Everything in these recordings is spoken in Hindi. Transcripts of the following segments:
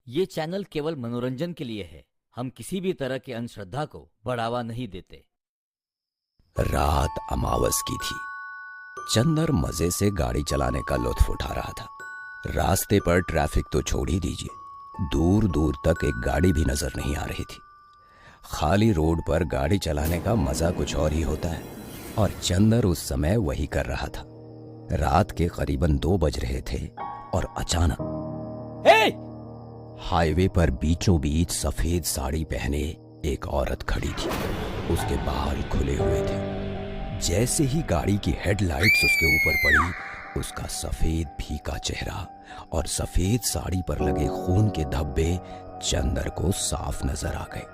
ये चैनल केवल मनोरंजन के लिए है। हम किसी भी तरह की अंधश्रद्धा को बढ़ावा नहीं देते। रात अमावस की थी। चंदर मजे से गाड़ी चलाने का लुत्फ उठा रहा था। रास्ते पर ट्रैफिक तो छोड़ ही दीजिए, दूर दूर तक एक गाड़ी भी नजर नहीं आ रही थी। खाली रोड पर गाड़ी चलाने का मजा कुछ और ही होता है, और चंदर उस समय वही कर रहा था। रात के करीबन 2 बज रहे थे और अचानक हाईवे पर बीचों बीच सफेद साड़ी पहने एक औरत खड़ी थी। उसके बाल खुले हुए थे। जैसे ही गाड़ी की हेडलाइट्स उसके ऊपर पड़ी, उसका सफेद फीका चेहरा और सफेद साड़ी पर लगे खून के धब्बे चंदर को साफ नजर आ गए।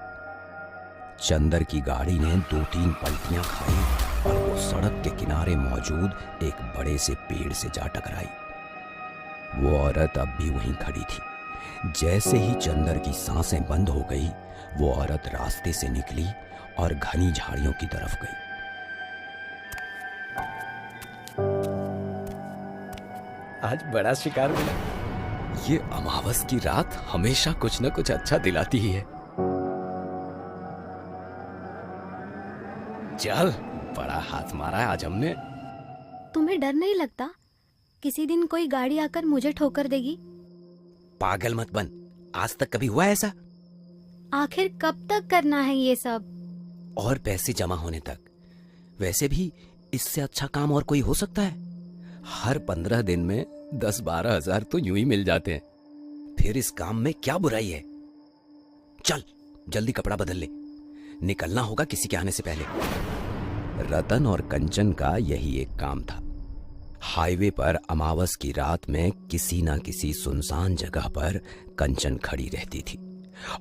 चंदर की गाड़ी ने 2-3 पलटियां खाई और वो सड़क के किनारे मौजूद एक बड़े से पेड़ से जा टकराई। वो औरत अब भी वहीं खड़ी थी। जैसे ही चंदर की सांसें बंद हो गई, वो औरत रास्ते से निकली और घनी झाड़ियों की तरफ गई। आज बड़ा शिकार मिला। ये अमावस की रात हमेशा कुछ न कुछ अच्छा दिलाती ही है। चल, बड़ा हाथ मारा है आज हमने। तुम्हें डर नहीं लगता किसी दिन कोई गाड़ी आकर मुझे ठोकर देगी? पागल मत बन, आज तक कभी हुआ ऐसा? आखिर कब तक करना है ये सब? और पैसे जमा होने तक। वैसे भी इससे अच्छा काम और कोई हो सकता है? हर 15 दिन में 10-12 हजार तो यूं ही मिल जाते हैं। फिर इस काम में क्या बुराई है? चल जल्दी कपड़ा बदल ले, निकलना होगा किसी के आने से पहले। रतन और कंचन का यही एक काम था। हाईवे पर अमावस की रात में किसी ना किसी सुनसान जगह पर कंचन खड़ी रहती थी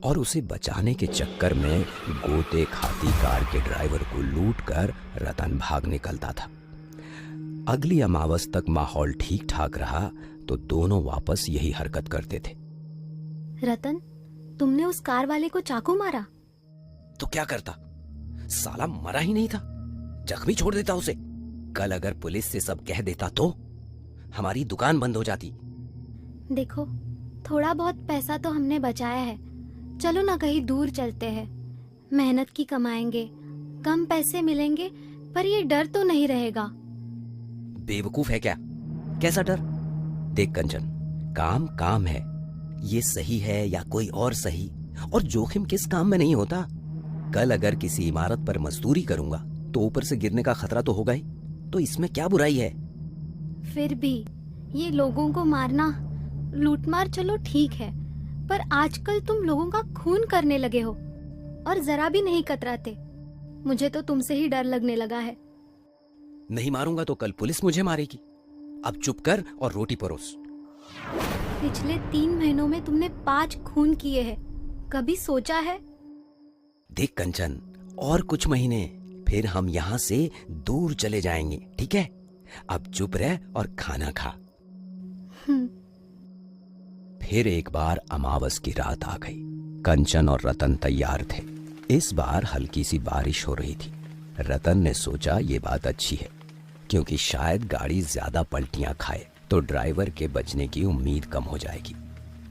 और उसे बचाने के चक्कर में गोते खाती कार के ड्राइवर को लूटकर रतन भाग निकलता था। अगली अमावस तक माहौल ठीक ठाक रहा तो दोनों वापस यही हरकत करते थे। रतन, तुमने उस कार वाले को चाकू मारा? तो क्या करता, साला मरा ही नहीं था, जख्मी छोड़ देता उसे। कल अगर पुलिस से सब कह देता तो हमारी दुकान बंद हो जाती। देखो, थोड़ा बहुत पैसा तो हमने बचाया है। चलो ना कहीं दूर चलते हैं, मेहनत की कमाएंगे, कम पैसे मिलेंगे पर ये डर तो नहीं रहेगा। बेवकूफ है क्या? कैसा डर? देख कंचन, काम काम है, ये सही है या कोई और सही, और जोखिम किस काम में नहीं होता। कल अगर किसी इमारत पर मजदूरी करूंगा तो ऊपर से गिरने का खतरा तो होगा ही, तो इसमें क्या बुराई है? फिर भी ये लोगों को मारना, लूटमार चलो ठीक है, पर आजकल तुम लोगों का खून करने लगे हो और जरा भी नहीं कतराते। मुझे तो तुमसे ही डर लगने लगा है। नहीं मारूंगा तो कल पुलिस मुझे मारेगी। अब चुप कर और रोटी परोस। पिछले 3 महीनों में तुमने 5 खून किए हैं, कभी सोचा है? देख कंचन, और कुछ महीने फिर हम यहाँ से दूर चले जाएंगे, ठीक है? अब चुप रह और खाना खा। फिर एक बार अमावस की रात आ गई। कंचन और रतन तैयार थे। इस बार हल्की सी बारिश हो रही थी। रतन ने सोचा ये बात अच्छी है, क्योंकि शायद गाड़ी ज्यादा पलटियां खाए तो ड्राइवर के बचने की उम्मीद कम हो जाएगी।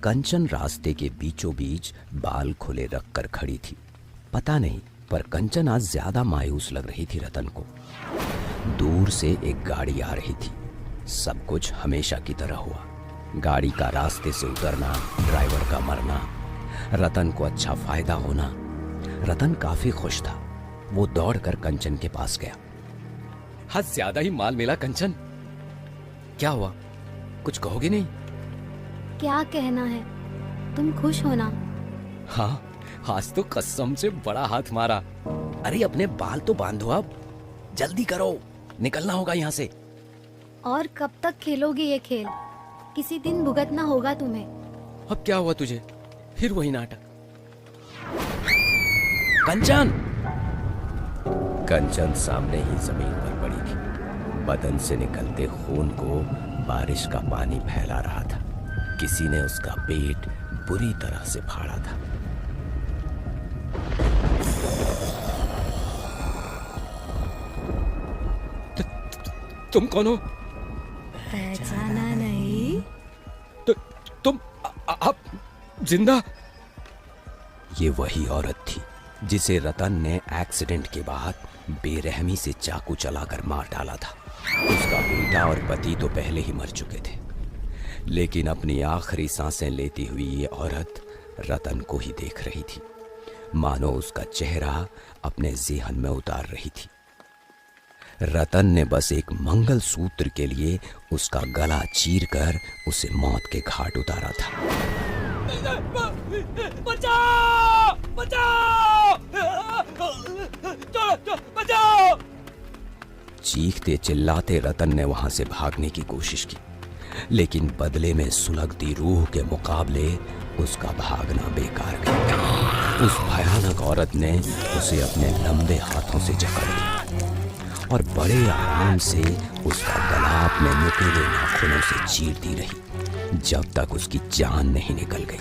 कंचन रास्ते के बीचों बीच बाल खुले रखकर खड़ी थी। पता नहीं, पर कंचन आज ज्यादा मायूस लग रही थी रतन को। दूर से एक गाड़ी आ रही थी। सब कुछ हमेशा की तरह हुआ। गाड़ी का रास्ते से उतरना, ड्राइवर का मरना, रतन को अच्छा फायदा होना। रतन काफी खुश था। वो दौड़कर कंचन के पास गया। हाँ, ज्यादा ही माल मिला कंचन। क्या हुआ, कुछ कहोगे नहीं? क्या कहना है, तुम खुश हो ना? हाँ, आज तो कसम से बड़ा हाथ मारा। अरे अपने बाल तो बांधो, अब जल्दी करो, निकलना होगा यहाँ से। और कब तक खेलोगे ये खेल? किसी दिन भुगतना होगा तुम्हें। अब क्या हुआ तुझे? फिर वही नाटक। कंचन! कंचन सामने ही जमीन पर पड़ी थी। बदन से निकलते खून को बारिश का पानी फैला रहा था। किसी ने उसका पेट बुरी तरह से फाड़ा था। तुम कौन हो? पहचाना नहीं? तुम आप जिंदा? ये वही औरत थी जिसे रतन ने एक्सीडेंट के बाद बेरहमी से चाकू चलाकर मार डाला था। उसका बेटा और पति तो पहले ही मर चुके थे, लेकिन अपनी आखिरी सांसें लेती हुई ये औरत रतन को ही देख रही थी, मानो उसका चेहरा अपने ज़हन में उतार रही थी। रतन ने बस एक मंगल सूत्र के लिए उसका गला चीरकर उसे मौत के घाट उतारा था। बचाओ! बचाओ! बचाओ! चीखते चिल्लाते रतन ने वहां से भागने की कोशिश की, लेकिन बदले में सुलगती रूह के मुकाबले उसका भागना बेकार गया। उस भयानक औरत ने उसे अपने लंबे हाथों से जकड़ लिया और बड़े आराम से उसका गला अपने नुकीले नाखूनों से चीरती रही, जब तक उसकी जान नहीं निकल गई।